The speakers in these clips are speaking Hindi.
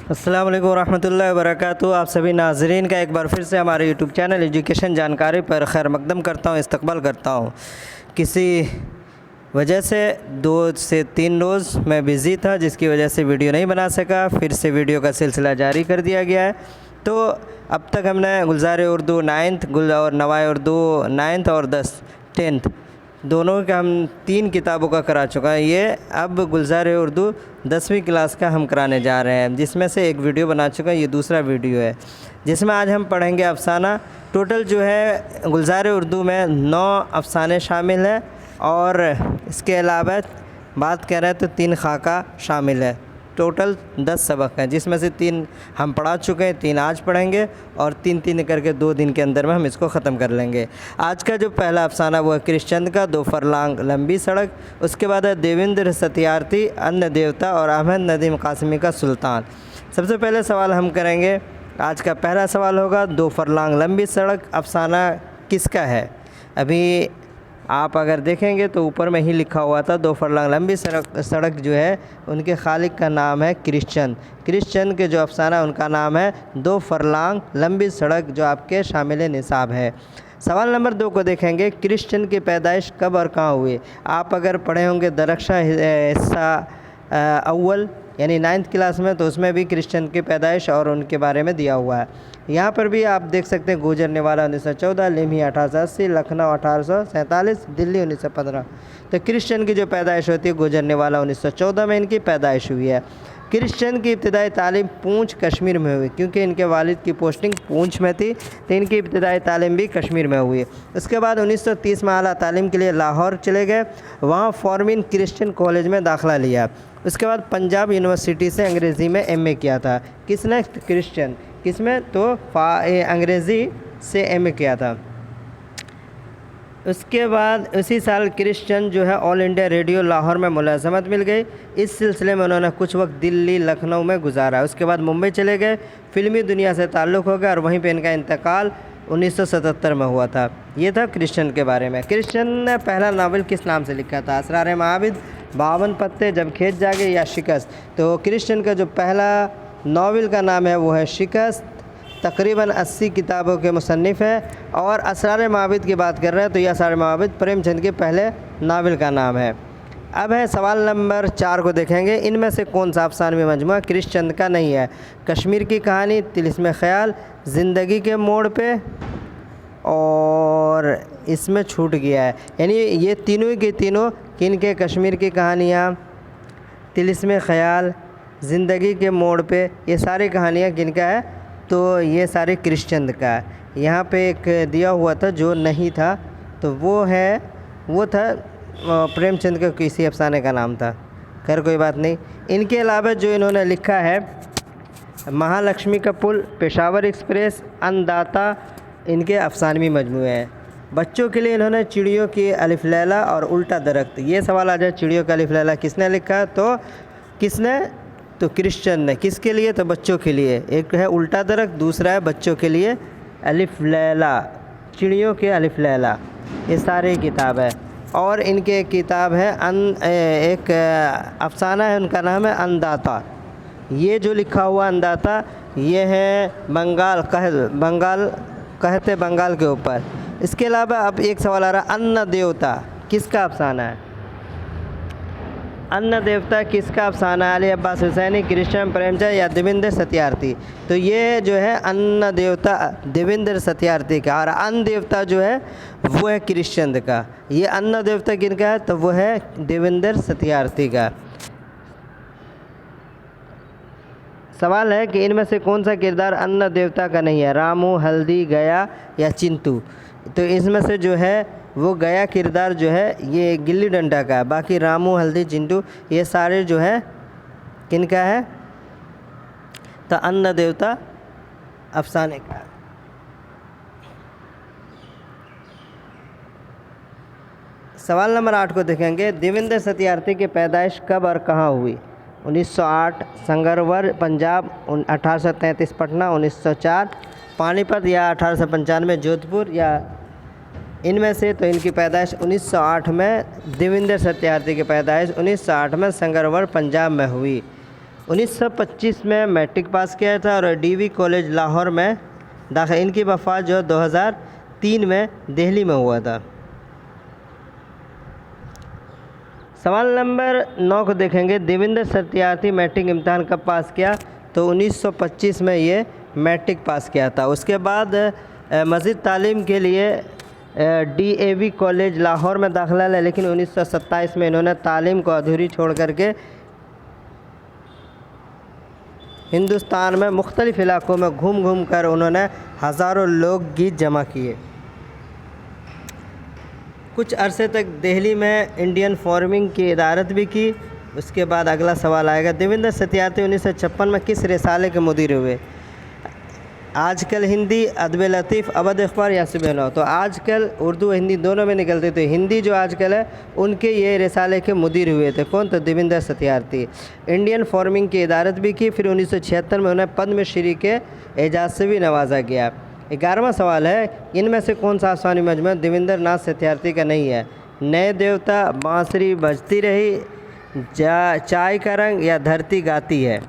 अस्सलाम वालेकुम रहमतुल्लाहि व बरकातहू। आप सभी नाज़रीन का एक बार फिर से हमारे यूट्यूब चैनल एजुकेशन जानकारी पर खैर मकदम करता हूँ, इस्तकबाल करता हूँ। किसी वजह से 2 से 3 रोज़ मैं बिज़ी था, जिसकी वजह से वीडियो नहीं बना सका। फिर से वीडियो का सिलसिला जारी कर दिया गया है। तो अब तक हमने गुलज़ार उर्दू 9th और नवाए उर्दू 9th और 10th दोनों का हम 3 किताबों का करा चुका है। ये अब गुलज़ार उर्दू 10वीं क्लास का हम कराने जा रहे हैं, जिसमें से एक वीडियो बना चुका है, ये दूसरा वीडियो है, जिसमें आज हम पढ़ेंगे अफ़साना। टोटल जो है गुलज़ार उर्दू में 9 अफ़साने शामिल हैं और इसके अलावा बात करें तो 3 खाका शामिल है। टोटल 10 सबक हैं, जिसमें से 3 हम पढ़ा चुके हैं, 3 आज पढ़ेंगे और 3 करके 2 दिन के अंदर में हम इसको ख़त्म कर लेंगे। आज का जो पहला अफ़साना वो है कृष्णचंद का 2 फरलांग लंबी सड़क। उसके बाद है देवेंद्र सत्यार्थी अन्न देवता और अहमद नदीम कासमी का सुल्तान। सबसे पहले सवाल हम करेंगे, आज का पहला सवाल होगा 2 फरलांग लंबी सड़क अफ़साना किसका है। अभी आप अगर देखेंगे तो ऊपर में ही लिखा हुआ था 2 फरलांग लंबी सड़क जो है उनके खालिक का नाम है कृष्णचंद। कृष्णचंद के जो अफ़साना उनका नाम है 2 फरलांग लंबी सड़क, जो आपके शामिल निसाब है। सवाल नंबर 2 को देखेंगे, कृष्णचंद की पैदाइश कब और कहाँ हुई। आप अगर पढ़े होंगे दरख्शा हिस्सा अव्वल यानी 9th क्लास में, तो उसमें भी कृष्णचंद की पैदाइश और उनके बारे में दिया हुआ है। यहाँ पर भी आप देख सकते हैं, गुजरनेवाला 1914, लिम्ही 1880, लखनऊ 1847, दिल्ली 1915। तो कृष्णचंद की जो पैदाइश होती है गुजरनेवाला 1914 में इनकी पैदाइश हुई है। कृष्णचंद की इब्तदाई तालीम पूंछ कश्मीर में हुई, क्योंकि इनके वालिद की पोस्टिंग पूंछ में थी, तो इनकी इब्तदाई तालीम भी कश्मीर में हुई। उसके बाद 1930 में आला तालीम के लिए लाहौर चले गए, वहाँ फॉर्मिन क्रिश्चियन कॉलेज में दाखिला लिया। उसके बाद पंजाब यूनिवर्सिटी से अंग्रेज़ी में MA किया था। किसने? कृष्णचंद। किसमें? तो अंग्रेज़ी से MA किया था। उसके बाद उसी साल कृष्णचंद जो है ऑल इंडिया रेडियो लाहौर में मुलाजमत मिल गई। इस सिलसिले में उन्होंने कुछ वक्त दिल्ली लखनऊ में गुजारा। उसके बाद मुंबई चले गए, फ़िल्मी दुनिया से ताल्लुक़ हो गया और वहीं पे इनका इंतकाल 1977 में हुआ था। ये था कृष्णचंद के बारे में। कृष्णचंद ने पहला नावल किस नाम से लिखा था? असरार महाबिद, 52 पत्ते, जब खेत जागे या शिकस्त। तो कृष्णचंद का जो पहला नावल का नाम है वो है शिकस्त। तकरीबन 80 किताबों के मुसन्निफ़ है। और असरार महाबिद की बात कर रहे हैं तो यह असरार महाबिद प्रेमचंद के पहले नावल का नाम है। अब है सवाल नंबर 4 को देखेंगे, इनमें से कौन सा अफसानवी मजमुआ कृष्णचंद का नहीं है। कश्मीर की कहानी, तिलिस्म ख्याल, ज़िंदगी के मोड़ पे, और इसमें छूट गया है। यानी ये तीनों के तीनों किनके? कश्मीर की कहानियाँ, तिलिस्म ख्याल, ज़िंदगी के मोड़ पे, ये सारी कहानियाँ किनका है? तो ये सारे कृष्णचंद का। यहाँ पे एक दिया हुआ था जो नहीं था, तो वो था प्रेमचंद का किसी अफसाने का नाम था। खैर कोई बात नहीं। इनके अलावा जो इन्होंने लिखा है महालक्ष्मी का पुल, पेशावर एक्सप्रेस, अन्नदाता, इनके अफसानवी मजमूए हैं। बच्चों के लिए इन्होंने चिड़ियों की अलिफ लैला और उल्टा दरख्त। ये सवाल आ जाए, चिड़ियों का अलिफ लैला किसने लिखा? तो किसने? तो कृष्णचंद ने। किसके लिए? तो बच्चों के लिए। एक है उल्टा दरख्त, दूसरा है बच्चों के लिए अलिफ लैला, चिड़ियों के अलिफ लैला। ये सारी किताब है। और इनके एक किताब है एक अफसाना है, उनका नाम है अन्नदाता। ये जो लिखा हुआ अन्नदाता, ये है कहते बंगाल के ऊपर। इसके अलावा अब एक सवाल आ रहा है, अन्न देवता किसका अफसाना है? अन्न देवता किसका अफसाना है? अली अब्बास हुसैनी, कृष्णचंद प्रेमचंद या देवेंद्र सत्यार्थी। तो ये जो है अन्न देवता देवेंद्र सत्यार्थी का, और अन्न देवता जो है वो है कृष्णचंद का। ये अन्न देवता किनका है? तो वो है देवेंद्र सत्यार्थी का। सवाल है कि इनमें से कौन सा किरदार अन्न देवता का नहीं है? रामू, हल्दी, गया या चिंटू। तो इसमें से जो है वो गया किरदार जो है ये गिल्ली डंडा का है। बाकी रामू, हल्दी, चिंटू ये सारे जो है किनका है? तो अन्न देवता अफसाने का। सवाल नंबर 8 को देखेंगे, देवेंद्र सत्यार्थी की पैदाइश कब और कहाँ हुई? 1908 संगरवर पंजाब, 1833 पटना, 1904 पानीपत या 1895 जोधपुर, या इनमें से। तो इनकी पैदाइश 1908 में, देवेंद्र सत्यार्थी की पैदाइश 1908 में संगरवर पंजाब में हुई। 1925 में मैट्रिक पास किया था और डीवी कॉलेज लाहौर में दाखिल। इनकी वफ़ात जो 2003 में दिल्ली में हुआ था। सवाल नंबर 9 को देखेंगे, देवेंद्र सत्यार्थी मैट्रिक इम्तहान कब पास किया? तो 1925 में ये मैट्रिक पास किया था। उसके बाद मज़ीद तालीम के लिए DAV कॉलेज लाहौर में दाखिला लिया, लेकिन 1927 में इन्होंने तालीम को अधूरी छोड़ करके हिंदुस्तान में मुख्तलिफ़ इलाक़ों में घूम घूम कर उन्होंने हज़ारों लोकगीत जमा किए। कुछ अरसे तक दिल्ली में इंडियन फार्मिंग की इदारत भी की। उसके बाद अगला सवाल आएगा, देवेंद्र सत्यार्थी 1956 में किस रिसाले के मुदीर हुए? आजकल हिंदी, अदब लतीफ़, अवध अखबार या सुबह नौ। तो आजकल उर्दू हिंदी दोनों में निकलते थे। हिंदी जो आजकल है उनके ये रिसाले के मुदीर हुए थे। कौन? तो देवेंद्र सत्यार्थी। इंडियन फार्मिंग की इदारत भी की। फिर 1976 में उन्हें पद्मश्री के एजाज़ से भी नवाजा गया। 11वां सवाल है, इनमें से कौन सा अफ़सानी मजमूआ देवेंद्र नाथ सत्यार्थी का नहीं है? नए देवता, बांसुरी बजती रही, चाय का रंग या धरती गाती है?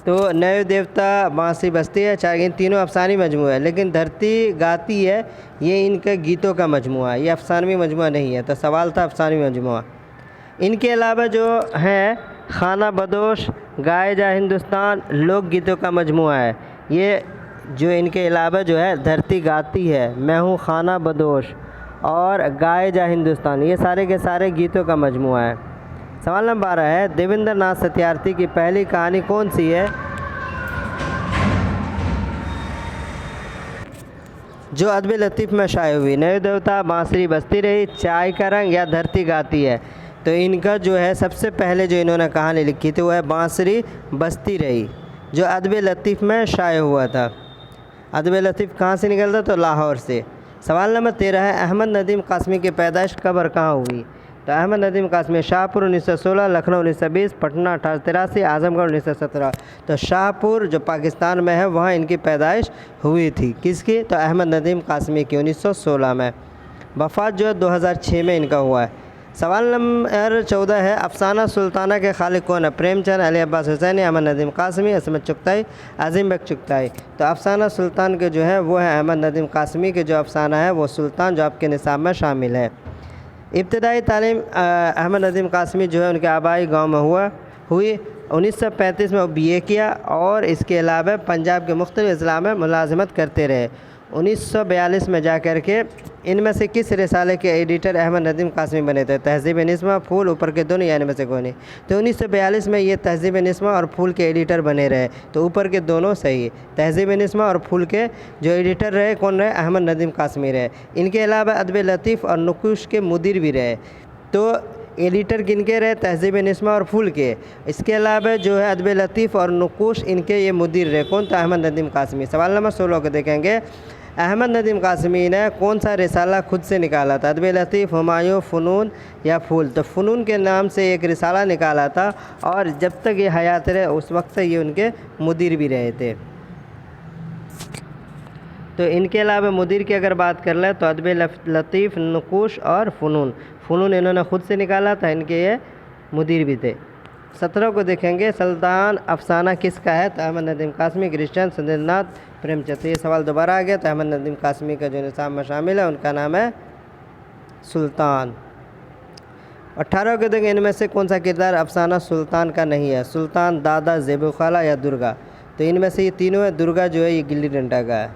तो नए देवता, बांसुरी बजती है, चाय, इन तीनों अफ़सानी मजमूआ है, लेकिन धरती गाती है ये इनके गीतों का मजमूआ है, ये अफ़सानवी मजमूआ नहीं है। तो सवाल था अफ़सानी मजमूआ। इनके अलावा जो है खाना बदोश, गाए जा हिंदुस्तान, लोक गीतों का मजमूआ है। ये जो इनके अलावा जो है धरती गाती है, मैं हूँ खाना बदोश और गाए जा हिंदुस्तान, ये सारे के सारे गीतों का मजमूआ है। सवाल नंबर 12 है, देवेंद्र नाथ सत्यार्थी की पहली कहानी कौन सी है जो अदब लतीफ़ में शाये हुई? नए देवता, बांसुरी बजती रही, चाय का रंग या धरती गाती है? तो इनका जो है सबसे पहले जो इन्होंने कहानी लिखी थी वो है बांसुरी बजती रही, जो अदब लतीफ़ में शाये हुआ था। अदब लतीफ़ कहाँ से निकलता? तो लाहौर से। सवाल नंबर 13 है, अहमद नदीम कासमी की पैदाइश कब और कहाँ हुई? तो अहमद नदीम कासमी शाहपुर 1916, लखनऊ 1920, पटना 1883, आजमगढ़ 1917। तो शाहपुर जो पाकिस्तान में है वहाँ इनकी पैदाइश हुई थी। किसकी? तो अहमद नदीम कासमी की 1916 में। वफ़ात जो है 2006 में इनका हुआ है। सवाल नंबर 14 है, अफसाना सुल्ताना के खालिक कौन है? प्रेमचंद, अली अब्बास हुसैनी, अहमद नदीम कासमी, असमत चुगताई, अजीम बख्श चुगताई। तो अफसाना सुल्तान के जो है वो है अहमद नदीम कासमी के जो अफसाना है वो सुल्तान, जो आपके निसाब में शामिल है। इब्तदाई तालीम अहमद नदीम कासमी जो है उनके आबाई गांव में हुई। 1935 में वो BA किया और इसके अलावा पंजाब के मुख्तलिफ अज़ला में मुलाजमत करते रहे। 1942 में जा कर के इनमें से किस रिसाले के एडिटर अहमद नदीम कासमी बने थे? तहज़ीब निस्मा, फूल, ऊपर के दोनों, या इनमें से कोई नहीं? तो 1942 में ये तहज़ीब निस्मा और फूल के एडिटर बने रहे। तो ऊपर के दोनों सही है। तहज़ीब निस्मा और फूल के जो एडिटर रहे कौन रहे? अहमद नदीम कासमी रहे। इनके अलावा अदब लतीफ़ और नुकुश के मुदीर भी रहे। तो एडिटर किनके रहे? तहज़ीब निस्मा और फूल के। इसके अलावा जो है अदब लतीफ़ और नुकुश इनके ये मुदीर रहे। कौन? तो अहमद नदीम कासमी। सवाल नंबर 16 को देखेंगे, अहमद नदीम कासमी ने कौन सा रिसाला खुद से निकाला था? अदब लतीफ़, हुमायूं, फ़ुनून या फूल? तो फ़ुनून के नाम से एक रिसाला निकाला था और जब तक ये हयात रहे उस वक्त ये उनके मुदीर भी रहे थे। तो इनके अलावा मुदीर की अगर बात कर लें तो अदब लतीफ़, नुकुश और फ़ुनून, फ़ुनून इन्होंने खुद से निकाला था, इनके ये मुदीर भी थे। 17 को देखेंगे, सुल्तान अफसाना किसका है? तो अहमद नदीम कासमी, क्रिश्चियन, सत्येंद्रनाथ प्रेमचंद। तो ये सवाल दोबारा आ गया। तो अहमद नदीम कासमी का जो निसाब में शामिल है उनका नाम है सुल्तान। 18 को देखेंगे, इनमें से कौन सा किरदार अफसाना सुल्तान का नहीं है? सुल्तान, दादा, ज़ेबू खाला या दुर्गा? तो इनमें से ये तीनों है। दुर्गा जो है ये गिल्ली डंडा का है।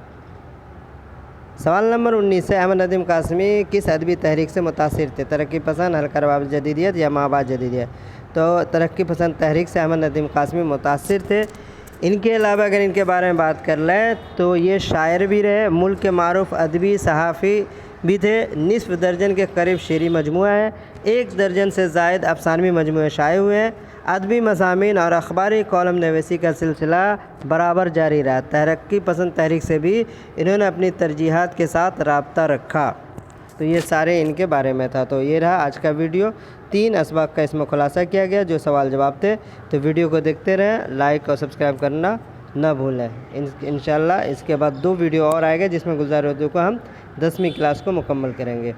सवाल नंबर 19 है, अहमद नदीम कासमी किस अदबी तहरीक से मुतासिर थे? तरक्की पसंद, हलकरबाब जदीदियत या माबाद जदीदियत? तो तरक्की पसंद तहरीक से अहमद नदीम कासमी मुतासिर थे। इनके अलावा अगर इनके बारे में बात कर लें तो ये शायर भी रहे, मुल्क के मारूफ अदबी सहाफ़ी भी थे। निस्फ़ दर्जन के करीब शेरी मजमूआ है, 1 दर्जन से ज़ायद अफसानवी मजमूए शाये हुए हैं। अदबी मज़ामीन और अखबारी कॉलम नवीसी का सिलसिला बराबर जारी रहा। तरक्की पसंद तहरीक से भी इन्होंने अपनी तरजीहात के साथ राब्ता रखा। तो ये सारे इनके बारे में था। तो ये रहा आज का वीडियो। 3 असबाब का इसमें खुलासा किया गया जो सवाल जवाब थे। तो वीडियो को देखते रहें, लाइक और सब्सक्राइब करना ना भूलें। इंशाल्लाह इसके बाद 2 वीडियो और आएगा जिसमें गुलजार उर्दू को हम 10वीं क्लास को मुकम्मल करेंगे।